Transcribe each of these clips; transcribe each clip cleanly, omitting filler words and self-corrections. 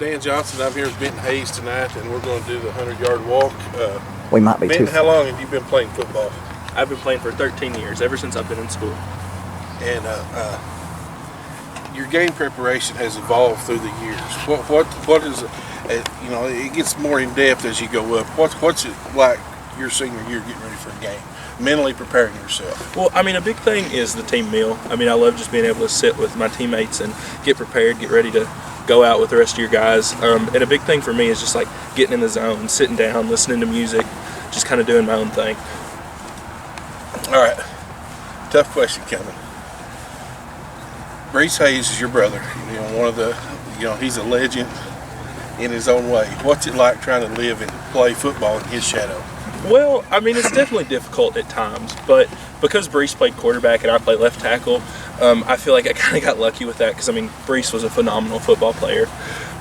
Dan Johnson. I'm here with Benton Hayes tonight, and we're going to do the 100-yard walk. We might be Benton, too. how long have you been playing football? I've been playing for 13 years, ever since I've been in school. And your game preparation has evolved through the years. What is it gets more in depth as you go up. What's it like your senior year getting ready for a game? Mentally preparing yourself. Well, I mean, a big thing is the team meal. I mean, I love just being able to sit with my teammates and get prepared, get ready to go out with the rest of your guys. And a big thing for me is just like getting in the zone, sitting down, listening to music, just kind of doing my own thing. All right, tough question coming. Brees Hayes is your brother. One of the, he's a legend in his own way. What's it like trying to live and play football in his shadow? Well, I mean, it's definitely difficult at times, but because Brees played quarterback and I played left tackle, I feel like I kind of got lucky with that because, I mean, Brees was a phenomenal football player.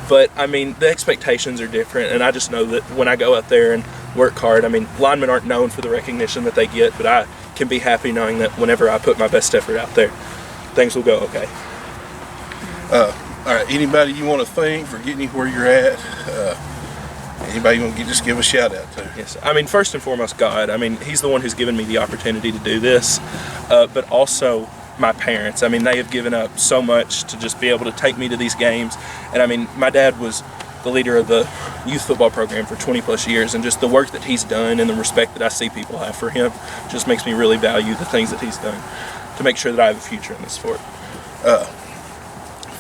But, I mean, the expectations are different, and I just know that when I go out there and work hard, I mean, linemen aren't known for the recognition that they get, but I can be happy knowing that whenever I put my best effort out there, things will go okay. All right, anybody you want to thank for getting you where you're at? Anybody you want to just give a shout out to? Yes, I mean, first and foremost, God. I mean, He's the one who's given me the opportunity to do this, but also my parents. I mean, they have given up so much to just be able to take me to these games. And I mean, my dad was the leader of the youth football program for 20 plus years, and just the work that he's done and the respect that I see people have for him just makes me really value the things that he's done to make sure that I have a future in this sport.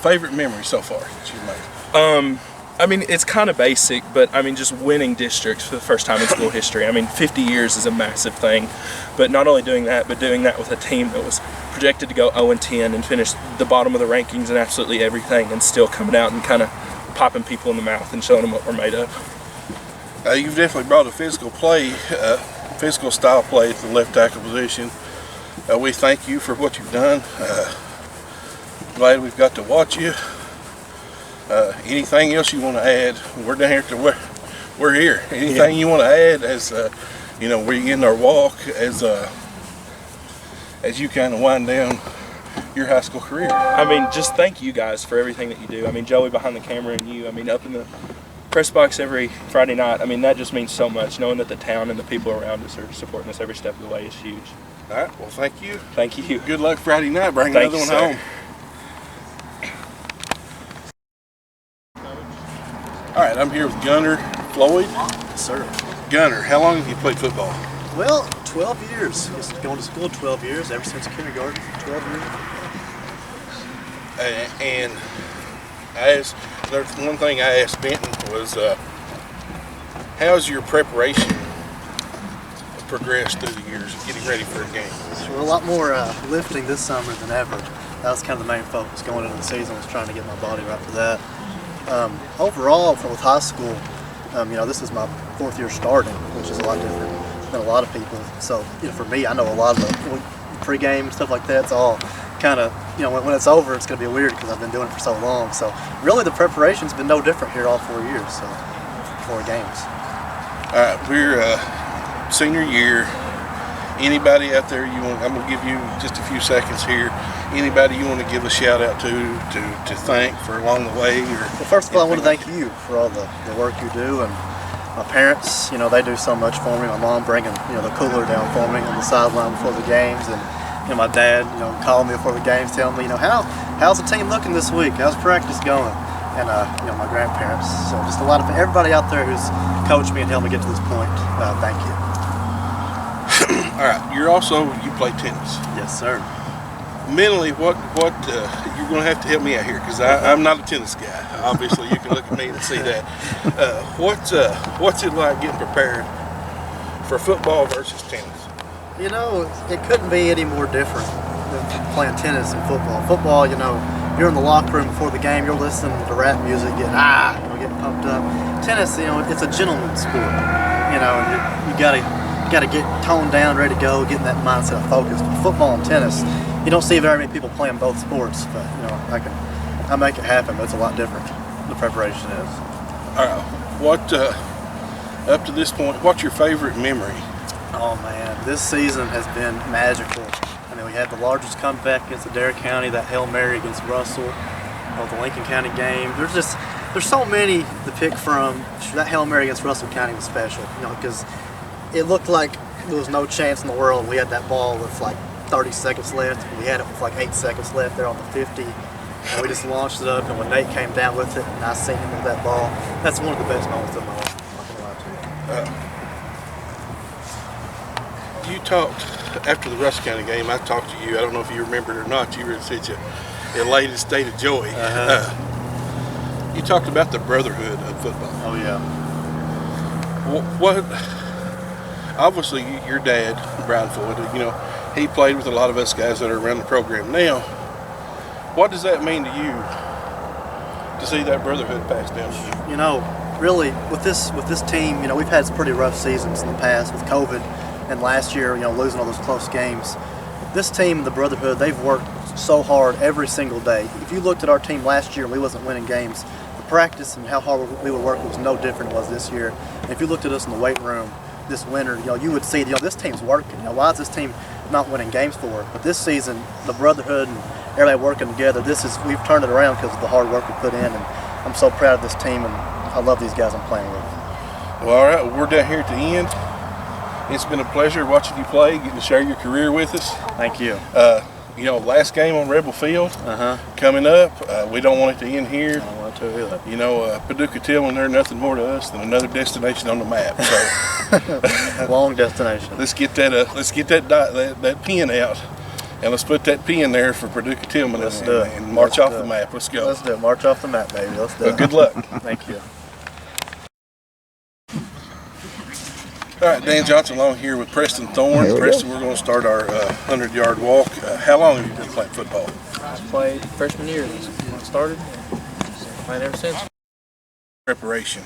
Favorite memory so far that you've made? I mean, it's kind of basic, but I mean, just winning districts for the first time in school history. I mean, 50 years is a massive thing, but not only doing that, but doing that with a team that was projected to go 0-10 and finish the bottom of the rankings and absolutely everything, and still coming out and kind of popping people in the mouth and showing them what we're made of. You've definitely brought a physical style play to the left tackle position. We thank you for what you've done. Glad we've got to watch you. Anything else you want to add? We're down here we're here. Anything you want to add as we're in our walk as you kind of wind down your high school career? I mean, just thank you guys for everything that you do. I mean, Joey behind the camera and you. I mean, up in the press box every Friday night. I mean, that just means so much. Knowing that the town and the people around us are supporting us every step of the way is huge. All right. Well, thank you. Thank you. Good luck Friday night. Bring another one home. All right, I'm here with Gunner Floyd. Yes, sir. Gunner, how long have you played football? Well, 12 years. Just going to school 12 years, ever since kindergarten, 12 years. And there's one thing I asked Benton was, how's your preparation progressed through the years of getting ready for a game? So a lot more lifting this summer than ever. That was kind of the main focus going into the season, was trying to get my body right for that. Overall, with high school, this is my 4th year starting, which is a lot different than a lot of people. So, for me, I know a lot of the pregame and stuff like that. It's all kind of, when it's over, it's going to be weird because I've been doing it for so long. So, really, the preparation's been no different here all 4 years, so 4 games. All right, we're senior year. Anybody out there I'm going to give you just a few seconds here. Anybody you want to give a shout out to thank for along the way? Well, first of all, I want to thank you for all the work you do, and my parents, they do so much for me. My mom bringing, the cooler down for me on the sideline before the games, and my dad, calling me before the games, telling me, how's the team looking this week? How's practice going? And, my grandparents. So just a lot of everybody out there who's coached me and helped me get to this point. Thank you. All right, you play tennis. Yes, sir. Mentally, what you're going to have to help me out here because I'm not a tennis guy. Obviously, you can look at me and see that. What's it like getting prepared for football versus tennis? It couldn't be any more different than playing tennis and football. Football, you're in the locker room before the game, you're listening to rap music, getting pumped up. Tennis, it's a gentleman's sport. And you gotta get toned down, ready to go, get in that mindset of focus. But football and tennis, you don't see very many people playing both sports, but I make it happen, but it's a lot different. The preparation is. All right, what up to this point, what's your favorite memory? Oh man, this season has been magical. I mean, we had the largest comeback against Adair County, that Hail Mary against Russell, the Lincoln County game. There's just there's so many to pick from. That Hail Mary against Russell County was special, because it looked like there was no chance in the world. We had that ball with like 30 seconds left. We had it with like 8 seconds left there on the 50. And we just launched it up, and when Nate came down with it, and I seen him with that ball, that's one of the best moments of my life. I'm not gonna lie to you. You talked after the Russell County game. I talked to you. I don't know if you remember it or not. You were in such a elated state of joy. You talked about the brotherhood of football. Oh yeah. What? Obviously, your dad, Brian Floyd, he played with a lot of us guys that are around the program now. What does that mean to you to see that brotherhood passed down to you? Really, with this team, we've had some pretty rough seasons in the past with COVID, and last year, losing all those close games. This team, the brotherhood, they've worked so hard every single day. If you looked at our team last year and we wasn't winning games, the practice and how hard we would work was no different than it was this year. And if you looked at us in the weight room this winter, you would see, this team's working. Why is this team not winning games for it? But this season, the brotherhood and everybody working together, we've turned it around because of the hard work we put in, and I'm so proud of this team, and I love these guys I'm playing with. Well, all right, we're down here at the end. It's been a pleasure watching you play, getting to share your career with us. Thank you. Last game on Rebel Field coming up. We don't want it to end here. I don't want to either. Paducah Tillman, they're nothing more to us than another destination on the map. So long destination. Let's get that pin out, and let's put that pin there for Paducah Tillman and march off the map. Let's go. Let's do it. March off the map, baby. Let's do it. Good luck. Thank you. All right, Dan Johnson along here with Preston Thorne. Preston, we're going to start our 100-yard walk. How long have you been playing football? I played freshman year when I started, and played ever since. Preparation.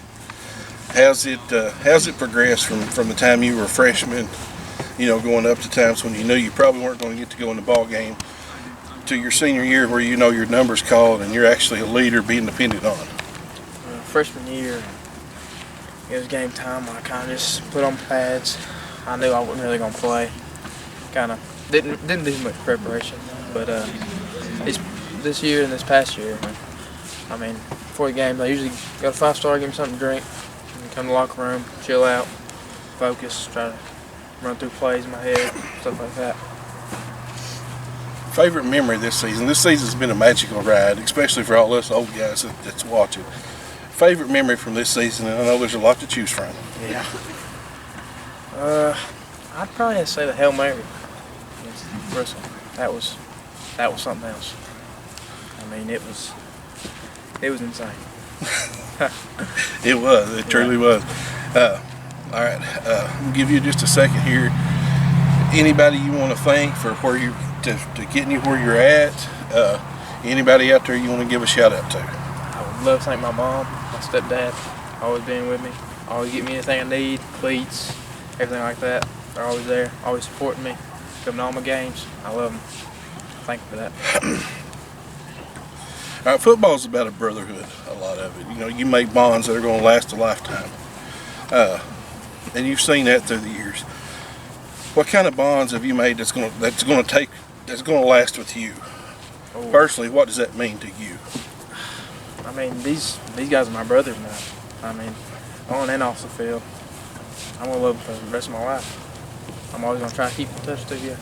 How's it progressed from the time you were a freshman, going up to times when you knew you probably weren't going to get to go in the ball game, to your senior year where your number's called and you're actually a leader being depended on? Freshman year, it was game time. I kind of just put on pads. I knew I wasn't really going to play. Kind of didn't do much preparation. But this year and this past year, before the games, I usually go to 5-star, give me something to drink, and come to the locker room, chill out, focus, try to run through plays in my head, stuff like that. Favorite memory this season? This season's been a magical ride, especially for all us old guys that's watching. Favorite memory from this season, and I know there's a lot to choose from. Yeah. I'd probably have to say the Hail Mary against Russell. That was something else. It was insane. It was. It truly was. All right. We'll give you just a second here. Anybody you want to thank for to getting you where you're at? Anybody out there you want to give a shout out to? I would love to thank my mom, my stepdad, always being with me, always get me anything I need, cleats, everything like that. They're always there, always supporting me, coming to all my games. I love them. Thank you for that. All right, football's about a brotherhood, a lot of it. You make bonds that are going to last a lifetime. And you've seen that through the years. What kind of bonds have you made that's going to last with you? Oh. Personally, what does that mean to you? These guys are my brothers now. On and off the field. I'm going to love them for the rest of my life. I'm always going to try to keep in touch with you.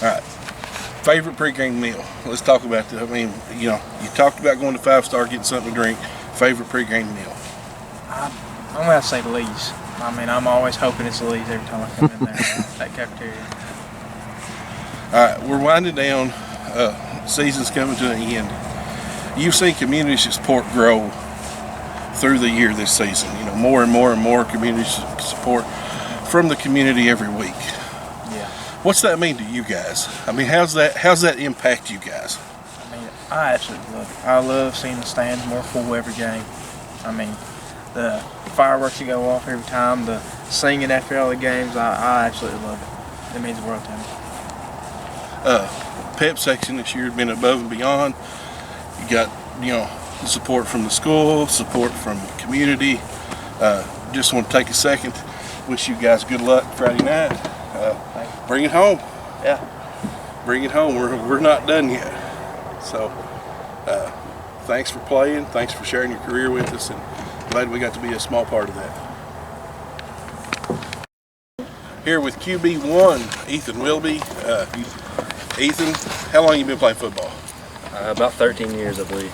All right. Favorite pregame meal? Let's talk about that. You talked about going to 5-star, getting something to drink. Favorite pregame meal? I'm going to have to say Lee's. I'm always hoping it's Lee's every time I come in there, that cafeteria. All right, we're winding down. Season's coming to an end. You've seen community support grow through the year this season. More and more and more community support from the community every week. Yeah. What's that mean to you guys? How's that impact you guys? I absolutely love it. I love seeing the stands more full every game. The fireworks that go off every time, the singing after all the games, I absolutely love it. It means the world to me. Pep section this year has been above and beyond. You got, the support from the school, support from the community. Just want to take a second, wish you guys good luck Friday night. Bring it home. Yeah. Bring it home. We're not done yet. So Thanks for playing. Thanks for sharing your career with us, and glad we got to be a small part of that. Here with QB1, Ethan Wilby. Ethan, how long have you been playing football? About 13 years, I believe.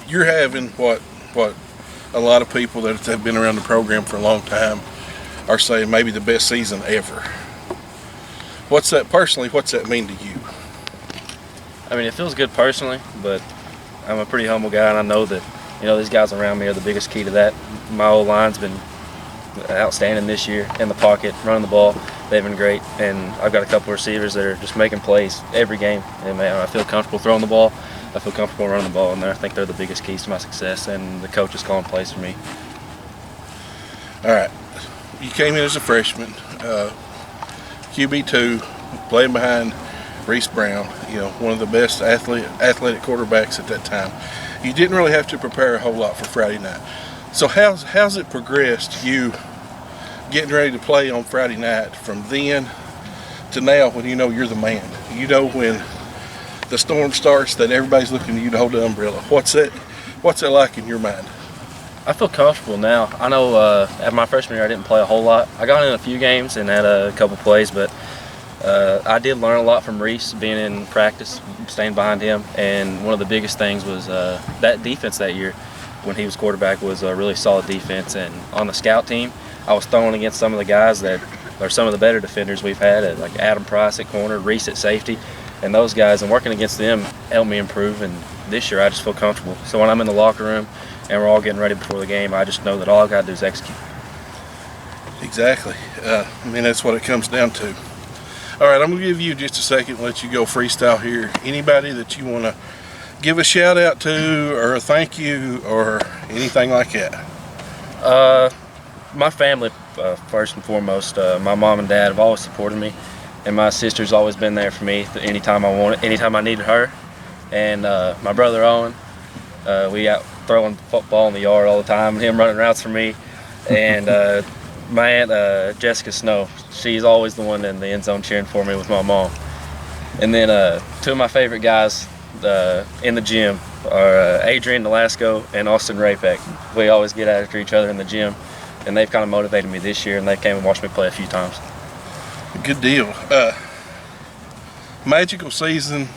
You're having what a lot of people that have been around the program for a long time are saying maybe the best season ever. What's that mean to you? I mean, it feels good personally, but I'm a pretty humble guy, and I know that, these guys around me are the biggest key to that. My old line's been outstanding this year in the pocket, running the ball. They've been great, and I've got a couple of receivers that are just making plays every game. And man, I feel comfortable throwing the ball. I feel comfortable running the ball, and I think they're the biggest keys to my success, and the coach is calling plays for me. All right. You came in as a freshman, QB2, playing behind Reese Brown, one of the best athletic quarterbacks at that time. You didn't really have to prepare a whole lot for Friday night. So how's it progressed, you getting ready to play on Friday night from then to now when you're the man? When the storm starts that everybody's looking to you to hold the umbrella. What's that like in your mind? I feel comfortable now. I know at my freshman year I didn't play a whole lot. I got in a few games and had a couple plays, but I did learn a lot from Reese being in practice, staying behind him. And one of the biggest things was that defense that year when he was quarterback was a really solid defense. And on the scout team, I was throwing against some of the guys that are some of the better defenders we've had, like Adam Price at corner, Reese at safety. And those guys, and working against them helped me improve. And this year I just feel comfortable. So when I'm in the locker room and we're all getting ready before the game, I just know that all I've got to do is execute. Exactly. That's what it comes down to. All right, I'm going to give you just a second and let you go freestyle here. Anybody that you want to give a shout out to or a thank you or anything like that? My family, first and foremost. My mom and dad have always supported me. And my sister's always been there for me anytime I wanted, anytime I needed her. And my brother Owen, we out throwing football in the yard all the time, him running routes for me. And my aunt Jessica Snow, she's always the one in the end zone cheering for me with my mom. And then two of my favorite guys in the gym are Adrian Nolasco and Austin Rapek. We always get after each other in the gym, and they've kind of motivated me this year, and they came and watched me play a few times. Good deal. Magical season.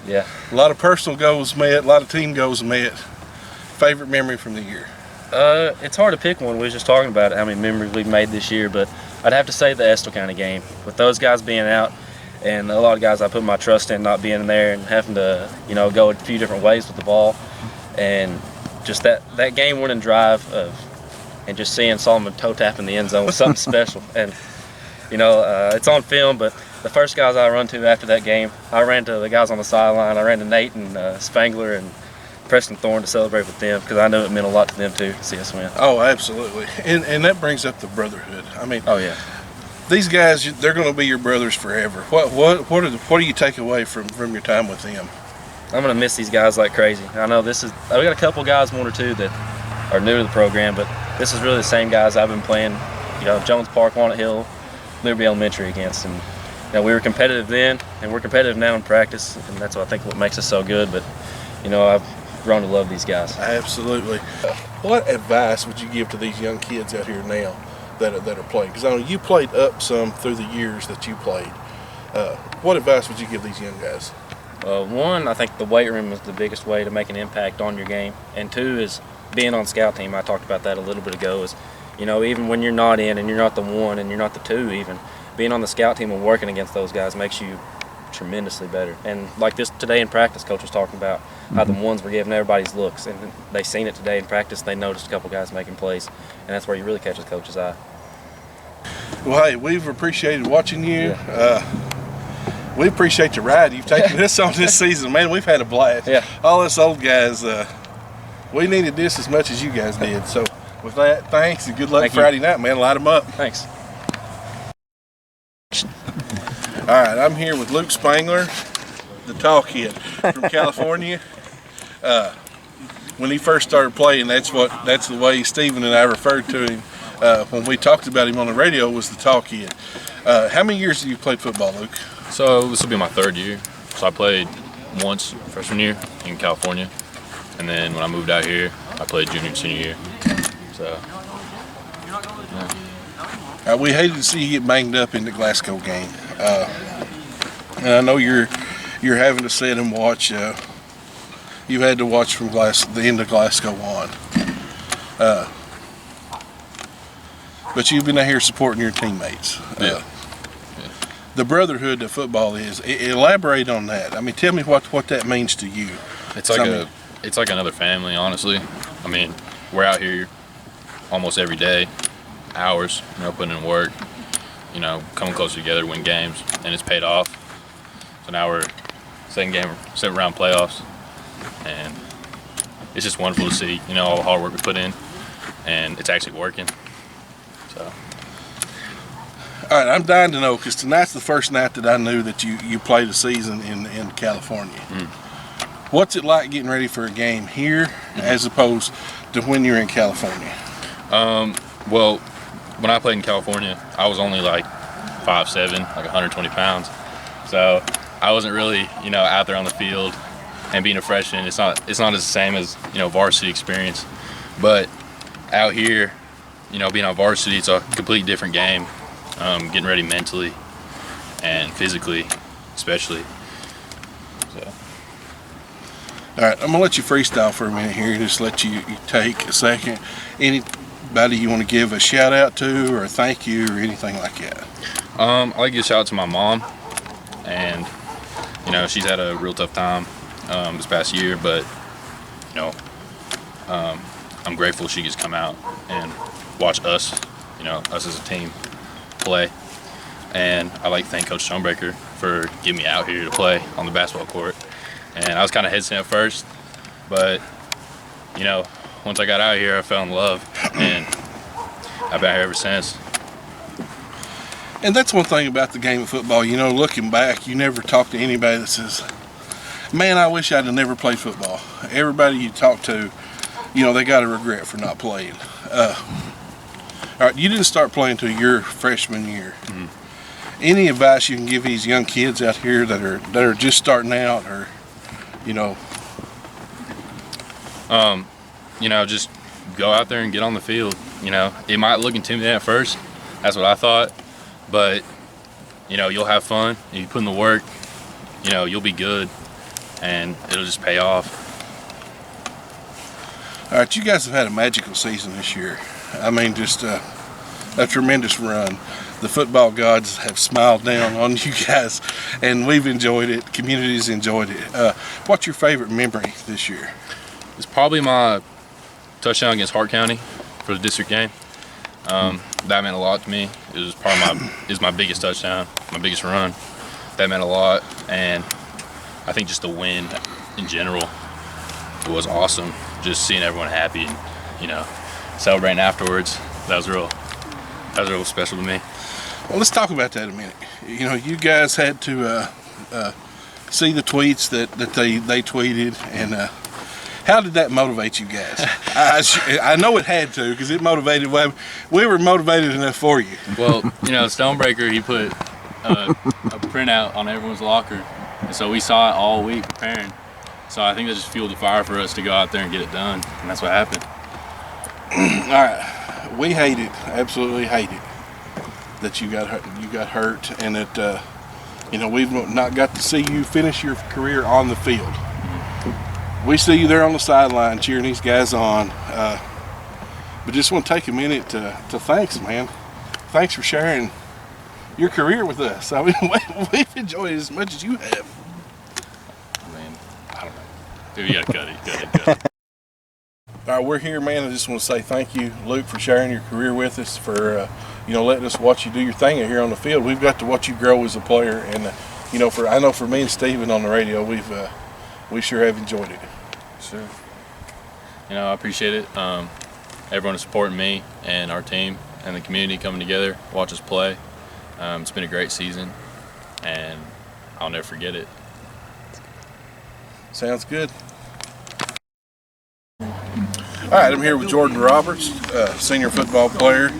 Yeah. A lot of personal goals met, a lot of team goals met. Favorite memory from the year? It's hard to pick one. We was just talking about how many memories we've made this year, but I'd have to say the Estill County game. With those guys being out, and a lot of guys I put my trust in not being there and having to, go a few different ways with the ball, and just that game-winning drive and just seeing Solomon toe tap in the end zone was something special. And it's on film, but the first guys I run to after that game, I ran to the guys on the sideline. I ran to Nate and Spangler and Preston Thorne to celebrate with them because I knew it meant a lot to them too to see us win. Oh, absolutely. And that brings up the brotherhood. Oh yeah. These guys, they're going to be your brothers forever. What do you take away from your time with them? I'm going to miss these guys like crazy. I know we got a couple guys, one or two that are new to the program, but this is really the same guys I've been playing, Jones Park, Walnut Hill, Liberty Elementary against. And we were competitive then, and we're competitive now in practice, and that's what I think what makes us so good. But I've grown to love these guys. Absolutely. What advice would you give to these young kids out here now that are playing? Because I know you played up some through the years that you played. What advice would you give these young guys? One, I think the weight room is the biggest way to make an impact on your game, and two is being on scout team. I talked about that a little bit ago. Is even when you're not in and you're not the one and you're not the two, even being on the scout team and working against those guys makes you tremendously better. And like this today in practice, coach was talking about how the ones were giving everybody's looks, and they seen it today in practice. They noticed a couple guys making plays, and that's where you really catch the coach's eye. Well, hey, we've appreciated watching you. Yeah. We appreciate the ride you've taken us on this season, man. We've had a blast. Yeah. All us old guys, we needed this as much as you guys did. So with that, thanks and good luck Friday night, man. Light them up. Thanks. All right, I'm here with Luke Spangler, the tall kid from California. When he first started playing, that's the way Stephen and I referred to him when we talked about him on the radio, was the tall kid. How many years have you played football, Luke? So this will be my third year. So I played once freshman year in California, and then when I moved out here, I played junior and senior year. So, yeah. We hated to see you get banged up in the Glasgow game. And I know you're having to sit and watch. You had to watch from the end of Glasgow on. But you've been out here supporting your teammates. Yeah. The brotherhood that football is. Elaborate on that. I mean, tell me what that means to you. It's like another family, honestly. I mean, we're out here almost every day, hours, putting in work, coming closer together, win games, and it's paid off. So now we're second round playoffs, and it's just wonderful to see, all the hard work we put in, and it's actually working. So. All right, I'm dying to know, because tonight's the first night that I knew that you played a season in California. What's it like getting ready for a game here as opposed to when you're in California? Well, when I played in California, I was only like 5'7", like 120 pounds. So I wasn't really, out there on the field. And being a freshman, it's not as the same as, varsity experience. But out here, being on varsity, it's a completely different game. Getting ready mentally and physically, especially. So. All right, I'm gonna let you freestyle for a minute here. Just let you take a second. Anybody you want to give a shout out to, or a thank you, or anything like that? I like to give a shout out to my mom, and she's had a real tough time this past year, but I'm grateful she gets come out and watch us, us as a team play. And I like to thank Coach Stonebreaker for getting me out here to play on the basketball court. And I was kind of hesitant at first, but once I got out here, I fell in love, and I've been out here ever since. And that's one thing about the game of football. Looking back, you never talk to anybody that says, "Man, I wish I'd have never played football." Everybody you talk to, they got a regret for not playing. All right, you didn't start playing until your freshman year. Mm-hmm. Any advice you can give these young kids out here that are just starting out, or just go out there and get on the field. It might look intimidating at first. That's what I thought, but you'll have fun. If you put in the work, you'll be good, and it'll just pay off. All right, you guys have had a magical season this year. I mean, just a tremendous run. The football gods have smiled down on you guys, and we've enjoyed it. The community's enjoyed it. What's your favorite memory this year? It's probably my touchdown against Hart County for the district game. That meant a lot to me. It was probably my biggest touchdown, my biggest run. That meant a lot, and I think just the win in general was awesome. Just seeing everyone happy and celebrating afterwards. That was real special to me. Well, let's talk about that a minute. You guys had to see the tweets that they tweeted, and how did that motivate you guys? I know it had to, because it motivated. We were motivated enough for you. Well, Stonebreaker, he put a printout on everyone's locker, and so we saw it all week preparing. So I think that just fueled the fire for us to go out there and get it done, and that's what happened. All right, we hate it, absolutely hate it, that you got hurt, and that we've not got to see you finish your career on the field. We see you there on the sideline cheering these guys on, but just want to take a minute to thanks, man. Thanks for sharing your career with us. I mean, we've enjoyed it as much as you have. I don't know. Maybe you gotta cut it. All right, we're here, man. I just want to say thank you, Luke, for sharing your career with us, for letting us watch you do your thing out here on the field. We've got to watch you grow as a player, and I know for me and Steven on the radio, we sure have enjoyed it. Sure. I appreciate it. Everyone is supporting me and our team and the community coming together, watch us play. It's been a great season, and I'll never forget it. Sounds good. All right, I'm here with Jordan Roberts, senior football player.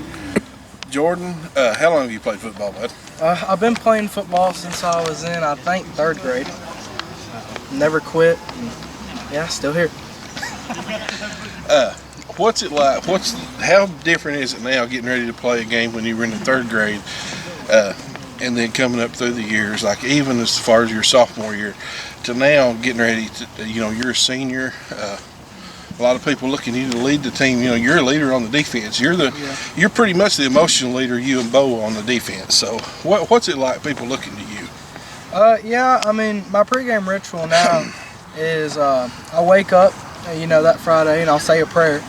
Jordan, how long have you played football, bud? I've been playing football since I was in, I think, third grade. Never quit. And, yeah, still here. What's it like? How different is it now getting ready to play a game when you were in the 3rd grade, and then coming up through the years, like even as far as your sophomore year, to now getting ready to, you're a senior. A lot of people looking at you to lead the team. You're a leader on the defense. You're pretty much the emotional leader, you and Bo, on the defense. So what's it like, people looking to you? Yeah, I mean, my pregame ritual now is I wake up, that Friday, and I'll say a prayer,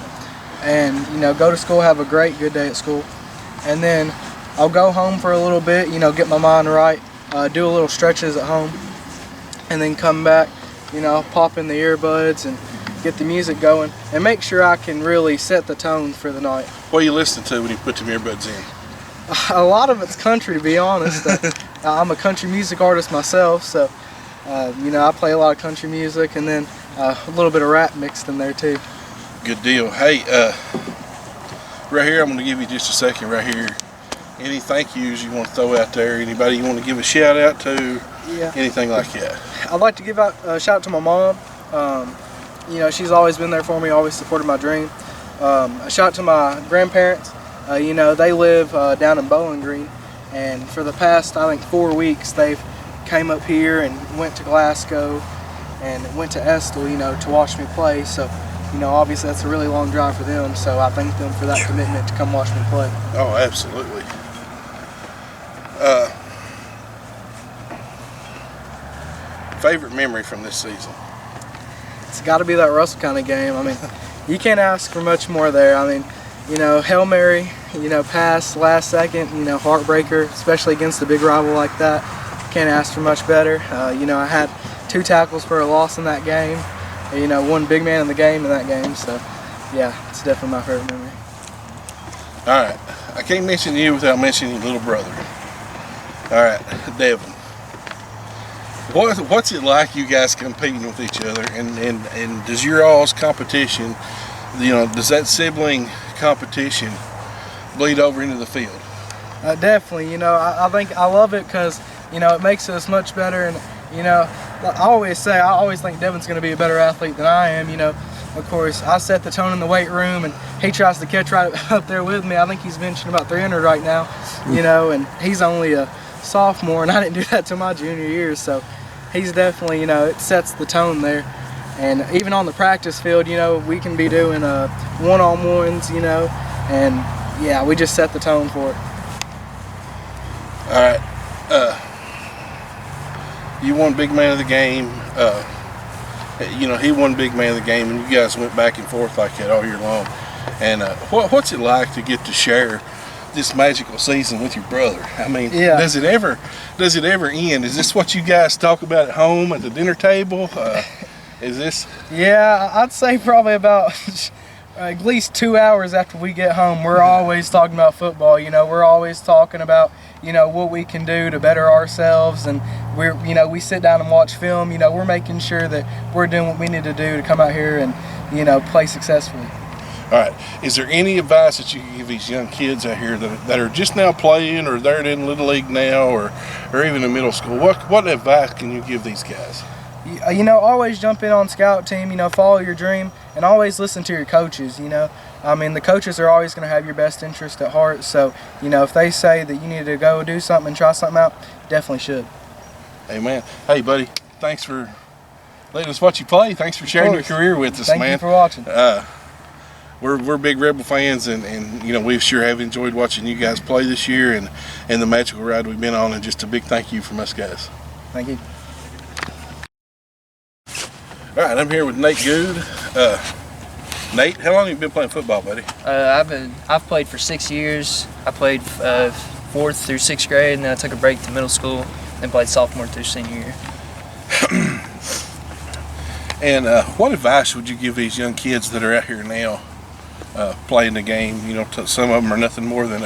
and go to school, have a good day at school, and then I'll go home for a little bit, get my mind right, do a little stretches at home, and then come back, pop in the earbuds and get the music going, and make sure I can really set the tone for the night. What are you listening to when you put them earbuds in? A lot of it's country, to be honest. I'm a country music artist myself, so I play a lot of country music, and then a little bit of rap mixed in there too. Good deal. Hey, right here, I'm going to give you just a second right here. Any thank yous you want to throw out there? Anybody you want to give a shout out to? Yeah. Anything like that? I'd like to give out a shout out to my mom. She's always been there for me, always supported my dream. A shout out to my grandparents. They live down in Bowling Green, and for the past, I think, 4 weeks, they've came up here and went to Glasgow and went to Estill, to watch me play. So, obviously that's a really long drive for them, so I thank them for that commitment to come watch me play. Oh, absolutely. Favorite memory from this season? It's got to be that Russell County game. I mean, you can't ask for much more there. I mean, Hail Mary, pass last second, heartbreaker, especially against a big rival like that. Can't ask for much better. I had 2 tackles for a loss in that game. One big man in the game in that game. So, yeah, it's definitely my favorite memory. All right. I can't mention you without mentioning your little brother. All right, Devin. What's it like, you guys competing with each other, and does your all's competition, does that sibling competition bleed over into the field? Definitely. I think I love it because it makes us much better, and I always think Devin's going to be a better athlete than I am. Of course, I set the tone in the weight room, and he tries to catch right up there with me. I think he's benching about 300 right now, and he's only a sophomore, and I didn't do that till my junior year. So he's definitely, it sets the tone there. And even on the practice field, we can be doing one-on-ones, and yeah, we just set the tone for it. All right. You won big man of the game. He won big man of the game, and you guys went back and forth like that all year long. And what's it like to get to share this magical season with your brother? I mean, yeah. Does it ever end? Is this what you guys talk about at home at the dinner table? Is this? Yeah, I'd say probably about at least 2 hours after we get home, we're always talking about football. We're always talking about what we can do to better ourselves, and we sit down and watch film. We're making sure that we're doing what we need to do to come out here and play successfully. All right. Is there any advice that you can give these young kids out here that are just now playing, or they're in Little League now, or even in middle school? What advice can you give these guys? Always jump in on scout team, follow your dream, and always listen to your coaches, I mean, the coaches are always going to have your best interest at heart, so, if they say that you need to go do something and try something out, definitely should. Amen. Hey, buddy, thanks for letting us watch you play. Thanks for sharing your career with us, man. Thank you for watching. We're big Rebel fans, and we sure have enjoyed watching you guys play this year and the magical ride we've been on, and just a big thank you from us guys. Thank you. All right, I'm here with Nate Good. Nate, how long have you been playing football, buddy? I've played for 6 years. I played 4th through 6th grade, and then I took a break to middle school, and played sophomore through senior year. And what advice would you give these young kids that are out here now playing the game? Some of them are nothing more than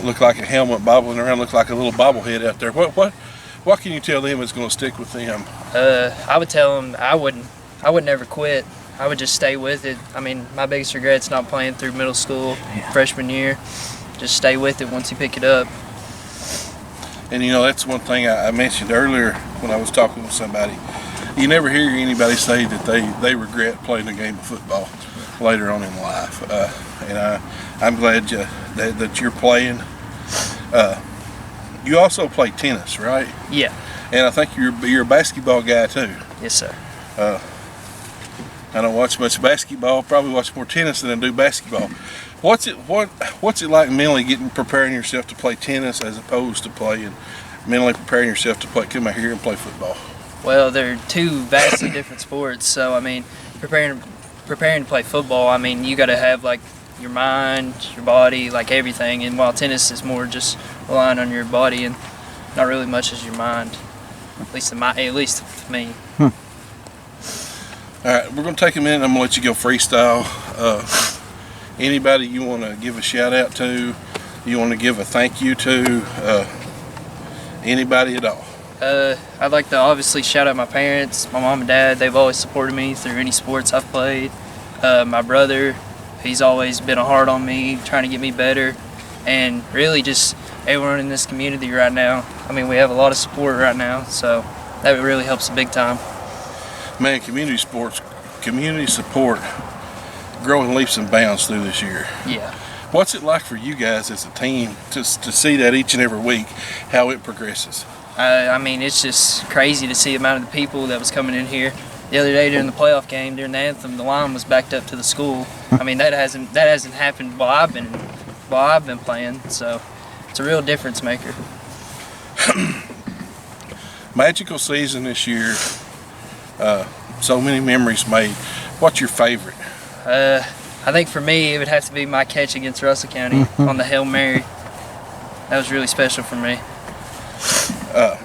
look like a helmet bobbling around, look like a little bobblehead out there. What can you tell them is going to stick with them? I would tell them I would never quit. I would just stay with it. I mean, my biggest regret's not playing through middle school, freshman year. Just stay with it once you pick it up. And you know, that's one thing I mentioned earlier when I was talking with somebody. You never hear anybody say that they regret playing a game of football later on in life. And I'm glad that you're playing. You also play tennis, right? Yeah. And I think you're a basketball guy too. Yes, sir. I don't watch much basketball. Probably watch more tennis than I do basketball. What's it like mentally preparing yourself to play tennis as opposed to mentally preparing yourself to come out here and play football? Well, they're two vastly different sports. So I mean, preparing to play football, I mean, you got to have like your mind, your body, like everything. And while tennis is more just relying on your body and not really much as your mind. At least for me. All right, we're gonna take a minute. I'm gonna let you go freestyle. Anybody you want to give a shout out to? You want to give a thank you to? Anybody at all? I'd like to obviously shout out my parents, my mom and dad. They've always supported me through any sports I've played. My brother, he's always been hard on me, trying to get me better. And really just everyone in this community right now. I mean, we have a lot of support right now, so that really helps big time. Man, community support growing leaps and bounds through this year. Yeah. What's it like for you guys as a team to see that each and every week, how it progresses? I mean, it's just crazy to see the amount of the people that was coming in here. The other day during the playoff game, during the anthem, the line was backed up to the school. I mean, that hasn't happened while I've been playing, so it's a real difference maker. Magical season this year. So many memories made. What's your favorite? I think for me, it would have to be my catch against Russell County on the Hail Mary. That was really special for me. A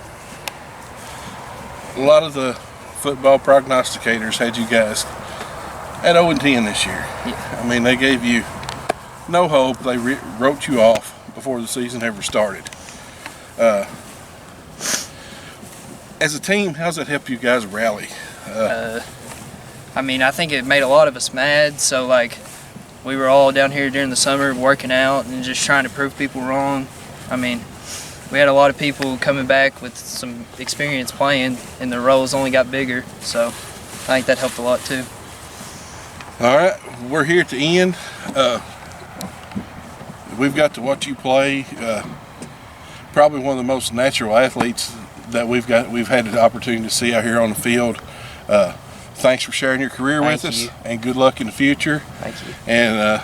lot of the football prognosticators had you guys at 0-10 this year. Yeah. I mean, they gave you no hope. They wrote you off before the season ever started. As a team, how's that help you guys rally? I mean, I think it made a lot of us mad. So, like, we were all down here during the summer working out and just trying to prove people wrong. I mean, we had a lot of people coming back with some experience playing, and their roles only got bigger. So, I think that helped a lot too. All right, we're here at the end. We've got to watch you play. Probably one of the most natural athletes that we've had the opportunity to see out here on the field. Thanks for sharing your career with us, and good luck in the future. Thank you. And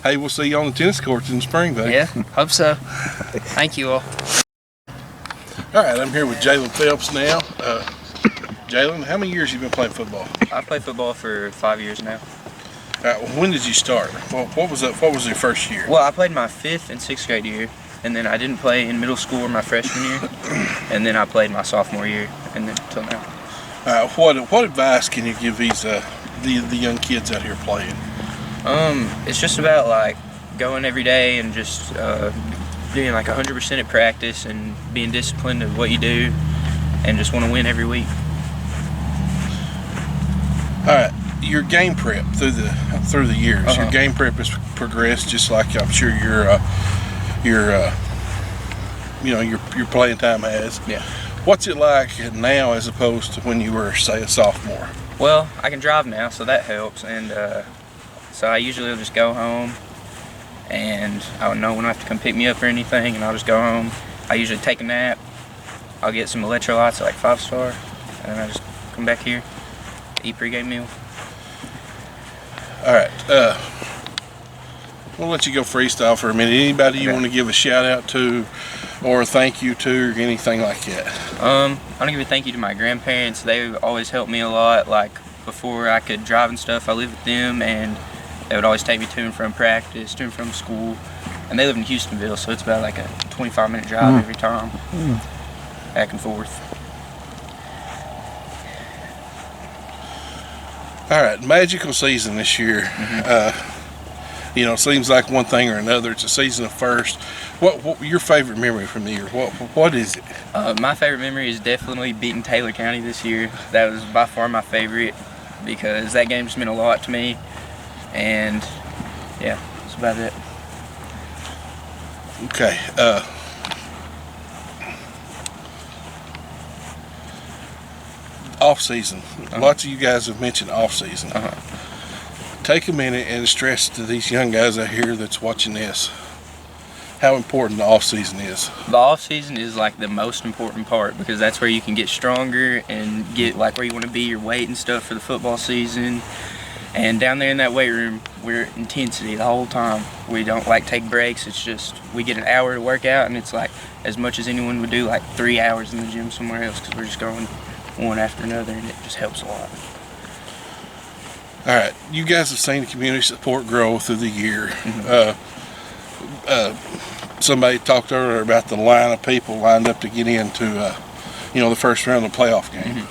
hey, we'll see you on the tennis courts in the spring, buddy. Yeah, hope so. Thank you all. All right, I'm here with Jalen Phelps now. Jalen, how many years have you been playing football? I played football for 5 years now. When did you start? What was your first year? Well, I played my 5th and 6th grade year, and then I didn't play in middle school or my freshman year, and then I played my sophomore year, and then until now. What advice can you give these the young kids out here playing? It's just about like going every day and just doing like 100% at practice and being disciplined at what you do, and just want to win every week. All right, your game prep through the years. Your game prep has progressed, just like I'm sure your playing time has. Yeah. What's it like now as opposed to when you were, say, a sophomore? Well, I can drive now, so that helps, and so I usually will just go home, and I don't know when I have to come pick me up or anything, and I'll just go home. I usually take a nap. I'll get some electrolytes at like 5 Star, and then I just come back here, eat pregame meal. All right. We'll let you go freestyle for a minute. Anybody you want to give a shout out to or a thank you to or anything like that? I want to give a thank you to my grandparents. They always helped me a lot. Like before I could drive and stuff, I lived with them, and they would always take me to and from practice, to and from school. And they live in Houstonville, so it's about like a 25-minute drive every time, back and forth. All right, magical season this year. Seems like one thing or another. It's a season of first. What your favorite memory from the year? What is it? My favorite memory is definitely beating Taylor County this year. That was by far my favorite because that game just meant a lot to me. And yeah, that's about it. Okay. off season. Lots of you guys have mentioned off season. Take a minute and stress to these young guys out here that's watching this how important the off season is. The off season is like the most important part because that's where you can get stronger and get like where you want to be, your weight and stuff for the football season. And down there in that weight room, we're intensity the whole time. We don't like take breaks. It's just we get an hour to work out, and it's like as much as anyone would do, like 3 hours in the gym somewhere else because we're just going one after another, and it just helps a lot. All right, you guys have seen the community support grow through the year. Somebody talked earlier about the line of people lined up to get into, the first round of the playoff game.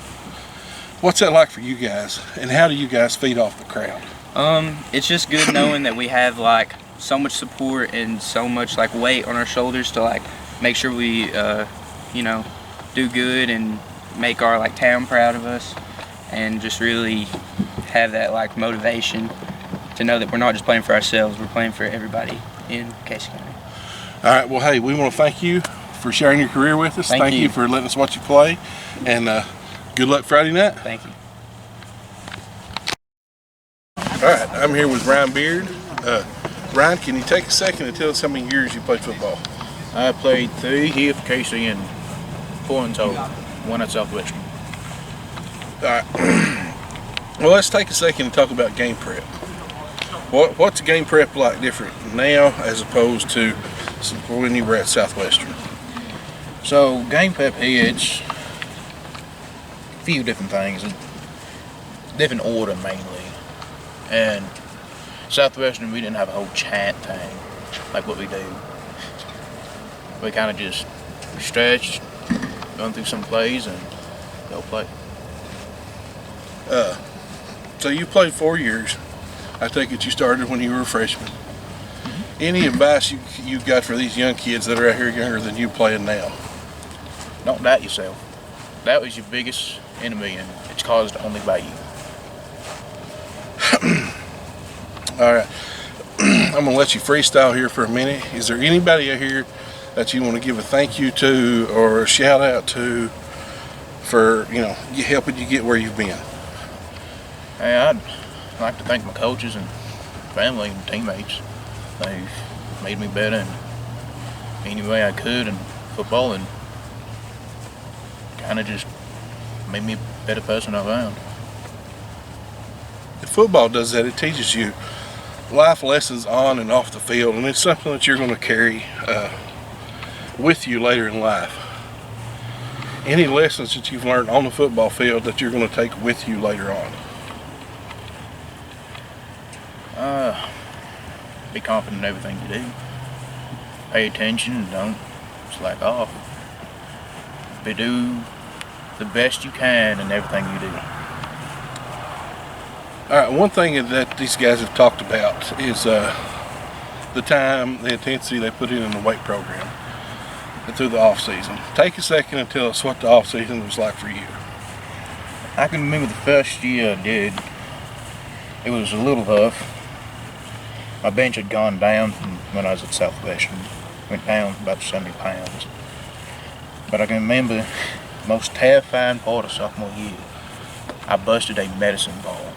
What's that like for you guys, and how do you guys feed off the crowd? It's just good knowing that we have like so much support and so much like weight on our shoulders to like make sure we, do good and make our like town proud of us, and just really have that like motivation to know that we're not just playing for ourselves, we're playing for everybody in Casey County. All right, well, hey, we want to thank you for sharing your career with us. Thank you for letting us watch you play, and good luck Friday night. Thank you. All right, I'm here with Ryan Beard. Ryan, can you take a second and tell us how many years you played football? I played 3 here for Casey and 4 in total, 1 at Southwestern. All right. Well, let's take a second and talk about game prep. What's game prep like different now as opposed to when you were at Southwestern? So game prep here, it's a few different things, different order mainly. And Southwestern, we didn't have a whole chant thing like what we do. We kind of just stretch, going through some plays, and go play. So you played 4 years. I take it you started when you were a freshman. Any advice you got for these young kids that are out here younger than you playing now? Don't doubt yourself. That was your biggest enemy, and it's caused only by you. All right. I'm going to let you freestyle here for a minute. Is there anybody out here that you want to give a thank you to or a shout out to for, helping you get where you've been? Hey, I'd like to thank my coaches and family and teammates. They've made me better in any way I could in football, and kind of just made me a better person I found. If football does that, it teaches you life lessons on and off the field, and it's something that you're going to carry with you later in life. Any lessons that you've learned on the football field that you're going to take with you later on? Be confident in everything you do. Pay attention and don't slack off. But do the best you can in everything you do. All right, one thing that these guys have talked about is the time, the intensity they put in the weight program and through the off season. Take a second and tell us what the off season was like for you. I can remember the first year I did. It was a little rough. My bench had gone down from when I was at Southwestern. Went down about 70 pounds. But I can remember the most terrifying part of sophomore year. I busted a medicine ball,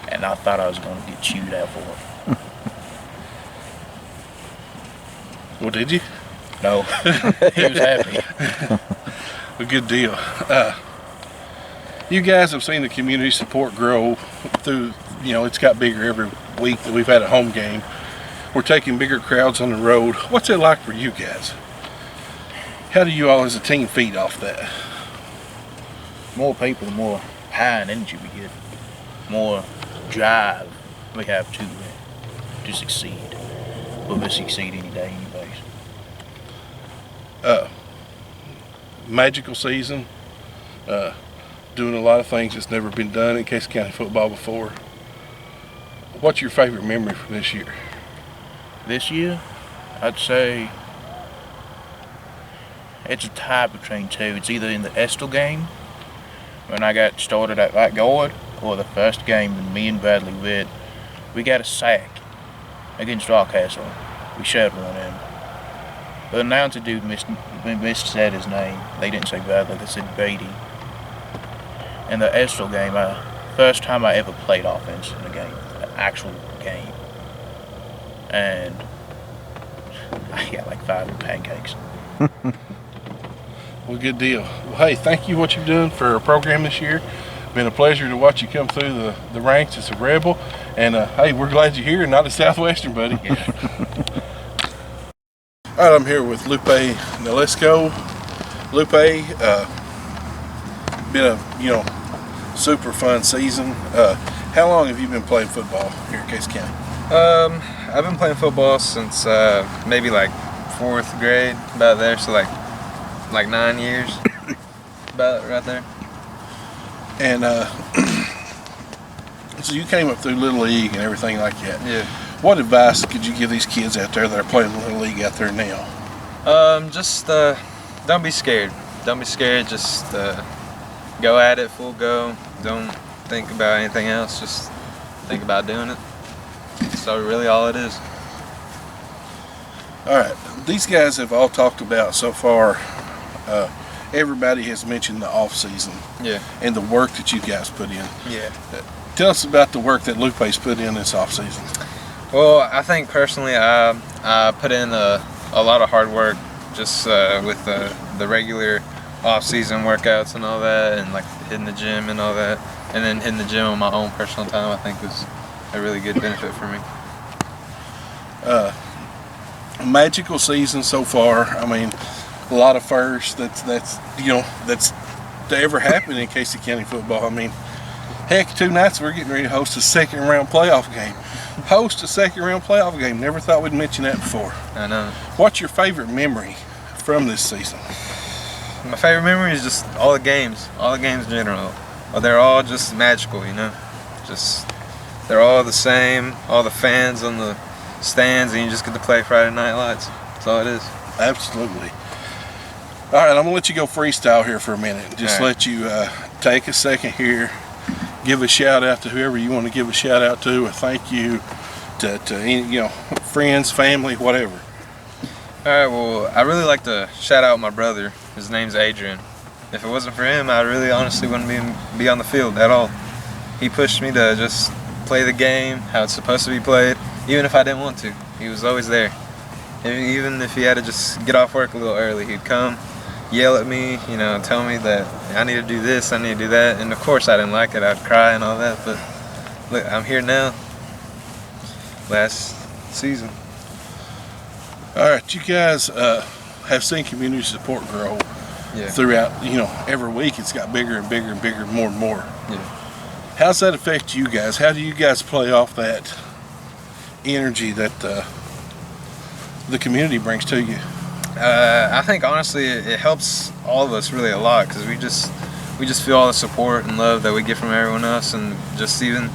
and I thought I was going to get chewed out for it. Well, did you? No, he was happy. A good deal. You guys have seen the community support grow through, it's got bigger every week that we've had a home game. We're taking bigger crowds on the road. What's it like for you guys? How do you all as a team feed off that? More people, more high in energy we get. More drive we have to succeed. But we'll succeed any day, anyways. Magical season. Doing a lot of things that's never been done in Casey County football before. What's your favorite memory from this year? This year, I'd say it's a tie between two. It's either in the Estill game, when I got started at right guard, or the first game when me and Bradley Witt, we got a sack against Rockcastle. We shoved one in. The announcer dude missaid his name. They didn't say Bradley, they said Beatty. in the Estill game, first time I ever played offense in a game, an actual game. And I got like 5 pancakes. Well, good deal. Well, hey, thank you what you've done for our program this year. Been a pleasure to watch you come through the ranks as a Rebel. And hey, we're glad you're here and not a Southwestern, buddy. All right, I'm here with Lupe Nalesco. Lupe, been a super fun season. How long have you been playing football here in Case County? I've been playing football since maybe like 4th grade, about there, so like 9 years, about right there. And so you came up through Little League and everything like that. Yeah. What advice could you give these kids out there that are playing Little League out there now? Just don't be scared. Don't be scared. Just go at it, full go. Don't think about anything else. Just think about doing it. So really, all it is. All right, these guys have all talked about so far. Everybody has mentioned the off season. Yeah. And the work that you guys put in. Yeah. Tell us about the work that Lupe's put in this off season. Well, I think personally, I put in a lot of hard work just with the regular off-season workouts and all that, and like hitting the gym and all that, and then hitting the gym on my own personal time. I think was a really good benefit for me. Magical season so far. I mean, a lot of firsts. That's to ever happen in Casey County football. I mean, heck, 2 nights we're getting ready to host a second-round playoff game. Host a second-round playoff game. Never thought we'd mention that before. I know. What's your favorite memory from this season? My favorite memory is just all the games in general. They're all just magical, you know. Just they're all the same. All the fans on the stands, and you just get to play Friday Night Lights. That's all it is. Absolutely. All right, I'm gonna let you go freestyle here for a minute. Just let you take a second here. Give a shout out to whoever you want to give a shout out to, or thank you to any, friends, family, whatever. All right, well, I really like to shout out my brother. His name's Adrian. If it wasn't for him, I really honestly wouldn't be on the field at all. He pushed me to just play the game how it's supposed to be played, even if I didn't want to. He was always there. Even if he had to just get off work a little early, he'd come, yell at me, tell me that I need to do this, I need to do that. And of course I didn't like it. I'd cry and all that, but look, I'm here now. Last season. All right, you guys have seen community support grow throughout, every week it's got bigger and bigger and bigger, more and more. Yeah. How's that affect you guys? How do you guys play off that energy that the community brings to you? I think honestly it helps all of us really a lot, because we just feel all the support and love that we get from everyone else, and just even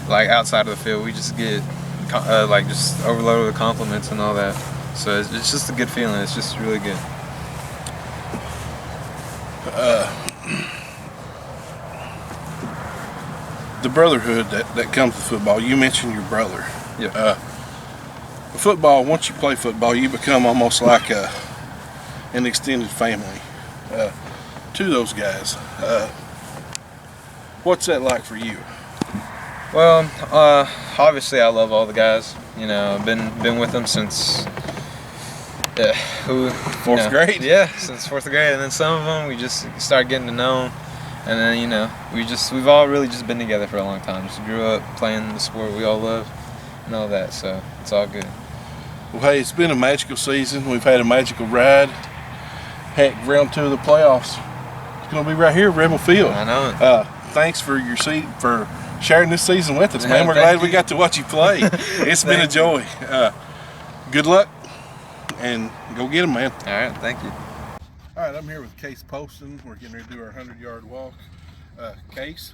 like outside of the field we just get just overloaded with compliments and all that. So it's just a good feeling. It's just really good. The brotherhood that comes with football. You mentioned your brother. Yeah. Football. Once you play football, you become almost like an extended family to those guys. What's that like for you? Well, obviously I love all the guys. I've been with them since fourth grade. Yeah, since 4th grade, and then some of them we just start getting to know them, and then we've all really just been together for a long time. Just grew up playing the sport we all love and all that, so it's all good. Well, hey, it's been a magical season. We've had a magical ride. Heck, round 2 of the playoffs. It's going to be right here at Rebel Field. I know it. Thanks for for sharing this season with us, man. We're glad we got to watch you play. It's been a joy. Good luck, and go get them, man. All right, thank you. All right, I'm here with Case Poston. We're getting ready to do our 100-yard walk. Case,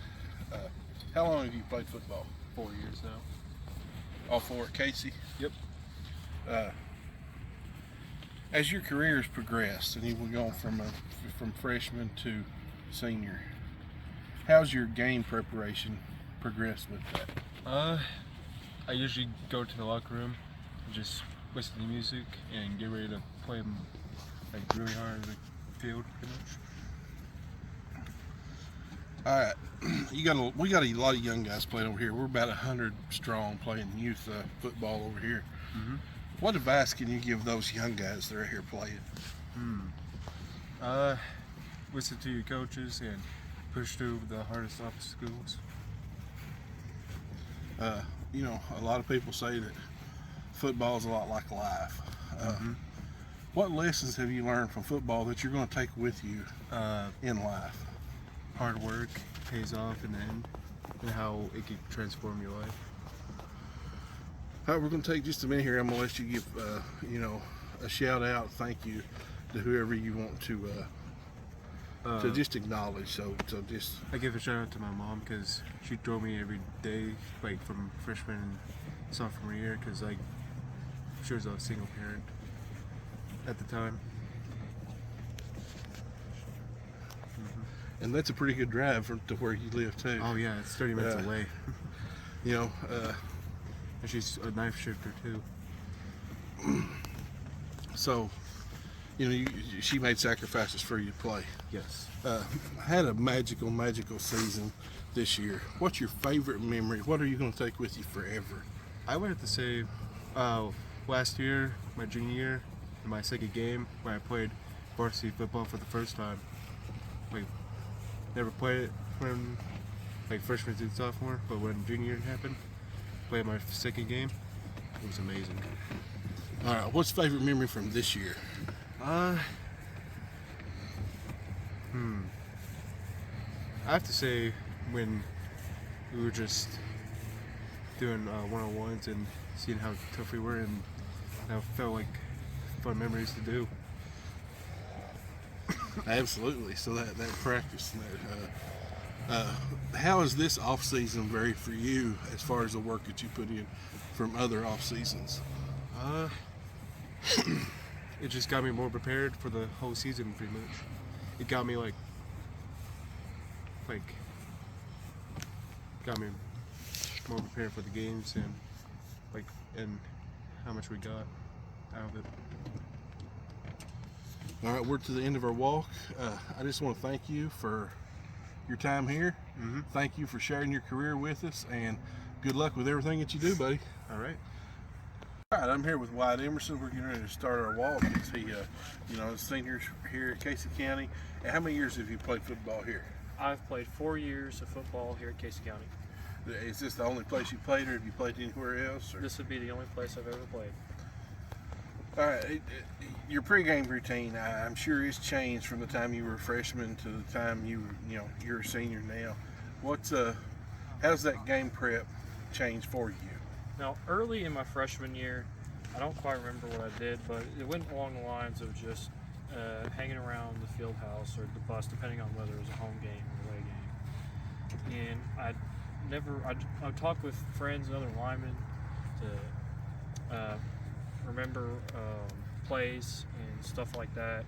how long have you played football? 4 years now. All 4 at Casey? Yep. As your career has progressed and you've gone from freshman to senior, how's your game preparation progressed with that? I usually go to the locker room, just listen to music, and get ready to play really hard in the field, pretty All right, we got a lot of young guys playing over here. We're about 100 strong playing youth football over here. Mm-hmm. What advice can you give those young guys that are here playing? Listen to your coaches and push through the hardest obstacles. You know, a lot of people say that football is a lot like life. What lessons have you learned from football that you're going to take with you in life? Hard work pays off in the end, and how it can transform your life. All right, we're going to take just a minute here. I'm going to let you give, a shout out, thank you to whoever you want to just acknowledge. So just. I give a shout out to my mom because she drove me every day, like from freshman and sophomore year, because like she was a single parent at the time. And that's a pretty good drive to where you live too. Oh yeah, it's 30 minutes away. You know, and she's a knife shifter too. So, you know, she made sacrifices for you to play. Yes. Had a magical season this year. What's your favorite memory? What are you going to take with you forever? I would have to say, last year, my junior year, in my second game, when I played varsity football for the first time. Like, never played it when, like, freshman through sophomore, but when junior year happened, played my second game, it was amazing. All right, what's favorite memory from this year? I have to say when we were just doing one-on-ones and seeing how tough we were, and that felt like fun memories to do. Absolutely. So that practice, how has this off season varied for you as far as the work that you put in from other off seasons? It just got me more prepared for the whole season, pretty much. It got me got me more prepared for the games and how much we got out of it. All right, we're to the end of our walk. I just want to thank you for your time here. Thank you for sharing your career with us, and good luck with everything that you do, buddy. All right. All right, I'm here with Wyatt Emerson. We're getting ready to start our walk. As he, is senior here at Casey County. And how many years have you played football here? I've played 4 years of football here at Casey County. Is this the only place you played, or have you played anywhere else? Or? This would be the only place I've ever played. All right, your pregame routine, I'm sure it's changed from the time you were a freshman to the time you're a senior now. How's that game prep changed for you? Now, early in my freshman year, I don't quite remember what I did, but it went along the lines of just hanging around the field house or the bus, depending on whether it was a home game or away game. And I'd talk with friends and other linemen to remember plays and stuff like that,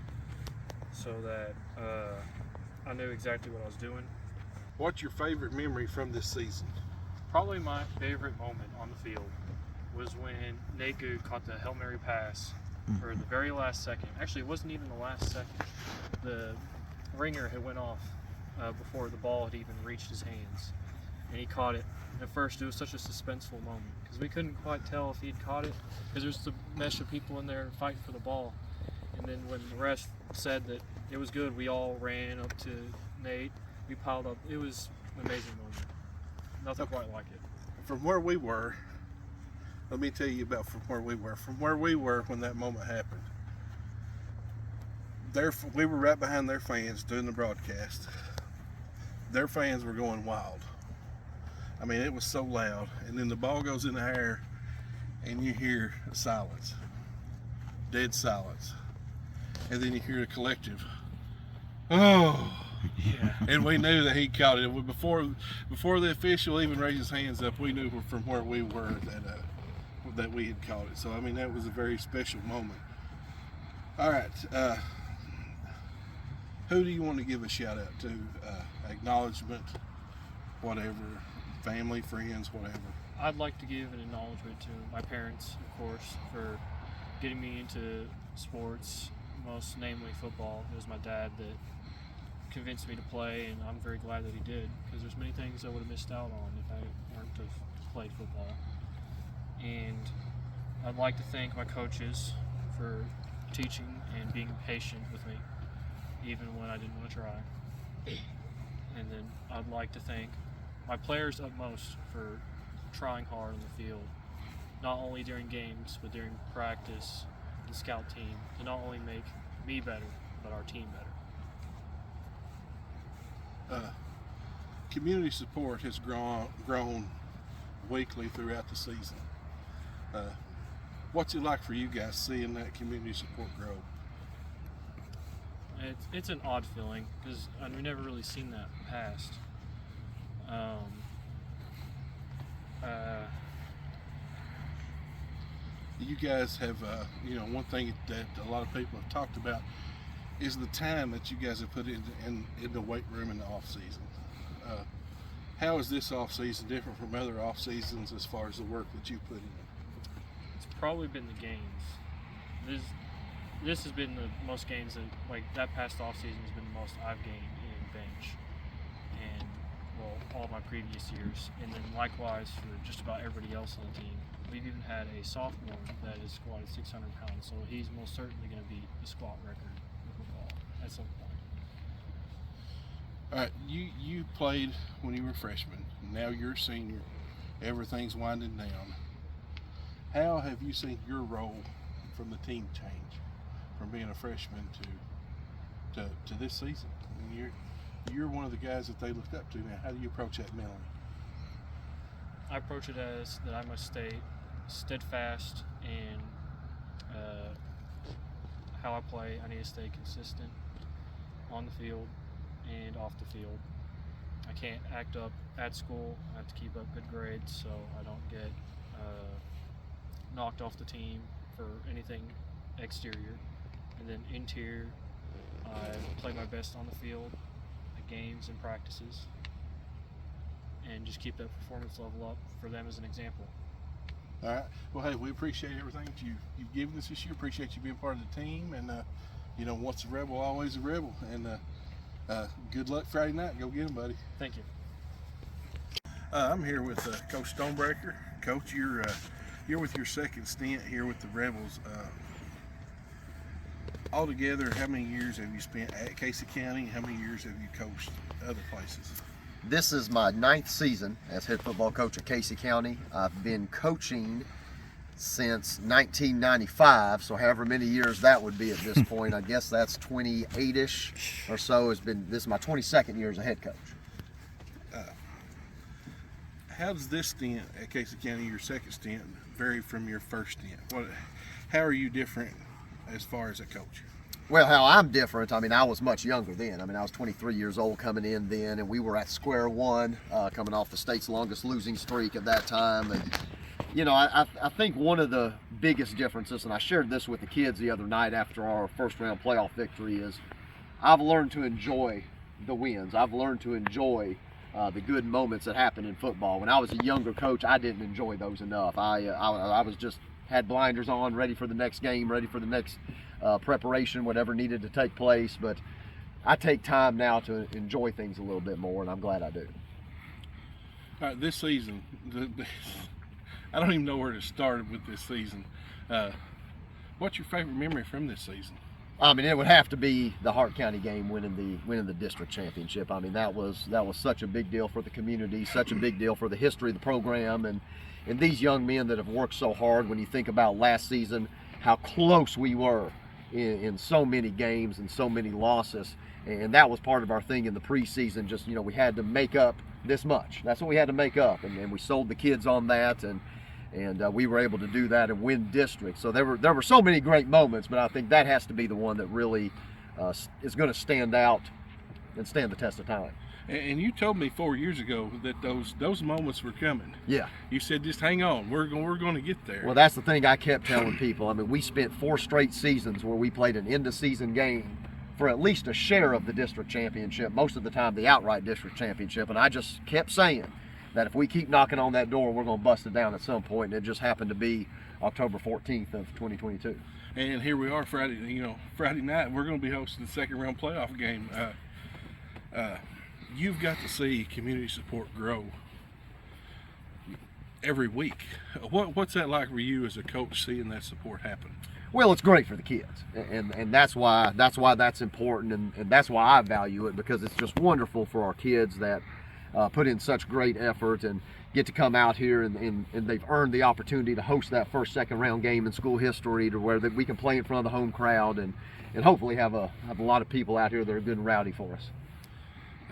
so that I knew exactly what I was doing. What's your favorite memory from this season? Probably my favorite moment on the field was when Nate Good caught the Hail Mary pass for the very last second. Actually, it wasn't even the last second. The ringer had went off before the ball had even reached his hands, and he caught it. And at first, it was such a suspenseful moment because we couldn't quite tell if he'd caught it because there's the mesh of people in there fighting for the ball. And then when the ref said that it was good, we all ran up to Nate. We piled up. It was an amazing moment. Nothing quite like it. From where we were, let me tell you about from where we were. From where we were when that moment happened. We were right behind their fans doing the broadcast. Their fans were going wild. I mean, it was so loud. And then the ball goes in the air, and you hear silence, dead silence. And then you hear a collective, oh. Yeah. And we knew that he caught it. Before the official even raised his hands up, we knew from where we were that we had caught it. So, I mean, that was a very special moment. All right. Who do you want to give a shout out to? Acknowledgement, whatever, family, friends, whatever. I'd like to give an acknowledgement to my parents, of course, for getting me into sports, most namely football. It was my dad that convinced me to play, and I'm very glad that he did, because there's many things I would have missed out on if I weren't to have played football. And I'd like to thank my coaches for teaching and being patient with me, even when I didn't want to try. And then I'd like to thank my players utmost for trying hard on the field, not only during games, but during practice and scout team, to not only make me better, but our team better. Community support has grown weekly throughout the season. What's it like for you guys seeing that community support grow? It's an odd feeling, because we've never really seen that past. You guys have, one thing that a lot of people have talked about is the time that you guys have put in the weight room in the off season. How is this off season different from other off seasons as far as the work that you put in? It's probably been the games. This has been the most games that past off season has been the most I've gained in bench, and all my previous years. And then likewise for just about everybody else on the team. We've even had a sophomore that has squatted 600 pounds, so he's most certainly going to beat the squat record in football at some point. All right, you played when you were a freshman. Now you're a senior. Everything's winding down. How have you seen your role from the team change from being a freshman to this season? I mean, you're one of the guys that they look up to now. How do you approach that mentally? I approach it as that I must stay steadfast in how I play. I need to stay consistent on the field and off the field. I can't act up at school. I have to keep up good grades so I don't get knocked off the team for anything exterior. And then interior, I play my best on the field at games and practices, and just keep that performance level up for them as an example. All right. Well, hey, we appreciate everything that you've given us this year. Appreciate you being part of the team. And, once a rebel, always a rebel. And good luck Friday night. Go get them, buddy. Thank you. I'm here with Coach Stonebreaker. Coach, you're with your second stint here with the Rebels. Altogether, how many years have you spent at Casey County? How many years have you coached other places? This is my 9th season as head football coach at Casey County. I've been coaching since 1995, so however many years that would be at this point. I guess that's 28-ish or so. This is my 22nd year as a head coach. How does this stint at Casey County, your second stint, vary from your first stint? How are you different as far as a coach? Well, how I'm different, I was much younger then. I was 23 years old coming in then, and we were at square one, coming off the state's longest losing streak at that time. And, I think one of the biggest differences, and I shared this with the kids the other night after our first round playoff victory, is I've learned to enjoy the wins. I've learned to enjoy the good moments that happen in football. When I was a younger coach, I didn't enjoy those enough. I was just had blinders on, ready for the next game, ready for the next preparation, whatever needed to take place. But I take time now to enjoy things a little bit more, and I'm glad I do. All right, this season, I don't even know where to start with this season. What's your favorite memory from this season? It would have to be the Hart County game, winning the district championship. That was such a big deal for the community, such a big deal for the history of the program, and these young men that have worked so hard. When you think about last season, how close we were in so many games and so many losses, and that was part of our thing in the preseason. Just we had to make up this much. That's what we had to make up, and we sold the kids on that, and we were able to do that and win district. So there were so many great moments, but I think that has to be the one that really is going to stand out and stand the test of time. And you told me 4 years ago that those moments were coming. Yeah. You said, just hang on, we're going to get there. Well, that's the thing I kept telling people. We spent 4 straight seasons where we played an end-of-season game for at least a share of the district championship, most of the time the outright district championship, and I just kept saying that if we keep knocking on that door, we're going to bust it down at some point, and it just happened to be October 14th of 2022. And here we are Friday night. We're going to be hosting the second round playoff game. You've got to see community support grow every week. What's that like for you as a coach, seeing that support happen? Well, it's great for the kids, and that's why that's important, and that's why I value it, because it's just wonderful for our kids that put in such great effort and get to come out here and they've earned the opportunity to host that first, second round game in school history, to where that we can play in front of the home crowd and hopefully have a lot of people out here that are good and rowdy for us.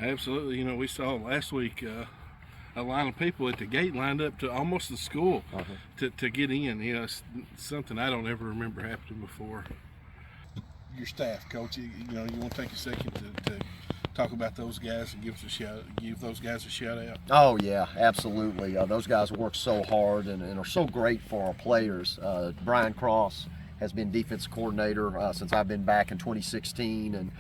Absolutely. You know, we saw last week a line of people at the gate lined up to almost the school to get in. You know, it's something I don't ever remember happening before. Your staff, Coach, you know, you want to take a second to talk about those guys and give those guys a shout out? Oh yeah, absolutely. Those guys work so hard and are so great for our players. Brian Cross has been defense coordinator since I've been back in 2016, and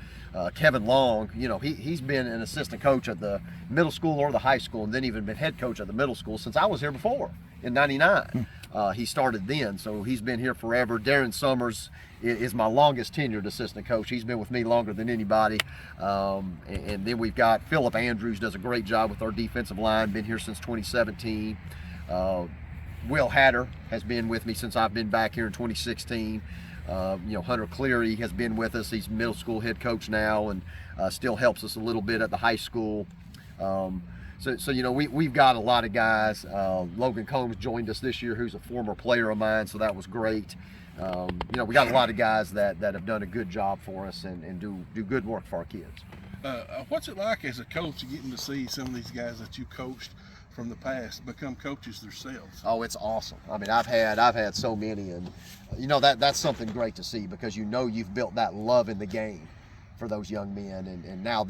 Kevin Long, you know, he's been an assistant coach at the middle school or the high school, and then even been head coach at the middle school since I was here before in '99. He started then, so he's been here forever. Darren Summers is my longest tenured assistant coach. He's been with me longer than anybody. And then we've got Philip Andrews, does a great job with our defensive line, been here since 2017. Will Hatter has been with me since I've been back here in 2016. You know, Hunter Cleary has been with us. He's middle school head coach now, and still helps us a little bit at the high school. So you know, we've got a lot of guys. Logan Combs joined us this year, who's a former player of mine, so that was great. You know, we got a lot of guys that have done a good job for us and do good work for our kids. What's it like as a coach getting to see some of these guys that you coached from the past become coaches themselves? Oh, it's awesome. I mean, I've had so many, and you know, that's something great to see, because you know you've built that love in the game for those young men, and now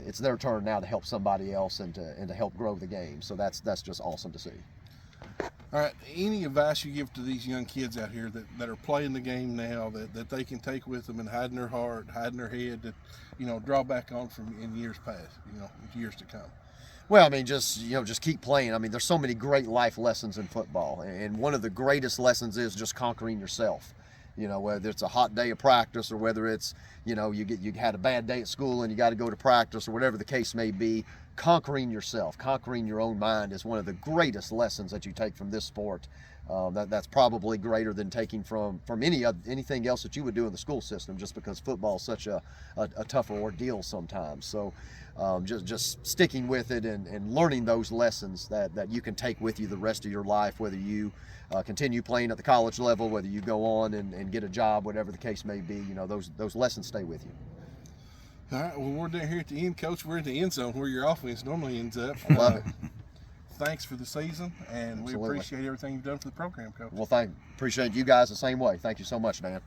it's their turn now to help somebody else and to help grow the game. So that's just awesome to see. All right, any advice you give to these young kids out here that are playing the game now that they can take with them and hide in their heart, hide in their head, that, you know, draw back on from in years past, you know, years to come? Well, I mean, just keep playing. I mean, there's so many great life lessons in football, and one of the greatest lessons is just conquering yourself. You know, whether it's a hot day of practice or whether it's, you know, you had a bad day at school and you got to go to practice, or whatever the case may be, conquering yourself, conquering your own mind is one of the greatest lessons that you take from this sport. That's probably greater than taking from anything else that you would do in the school system, just because football is such a tougher ordeal sometimes. So just sticking with it and learning those lessons that you can take with you the rest of your life, whether you continue playing at the college level, whether you go on and get a job, whatever the case may be. You know, those lessons stay with you. All right, well, we're down here at the end, Coach. We're in the end zone where your offense normally ends up. I love it. Thanks for the season, and Absolutely. We appreciate everything you've done for the program, Coach. Well, appreciate you guys the same way. Thank you so much, Dan.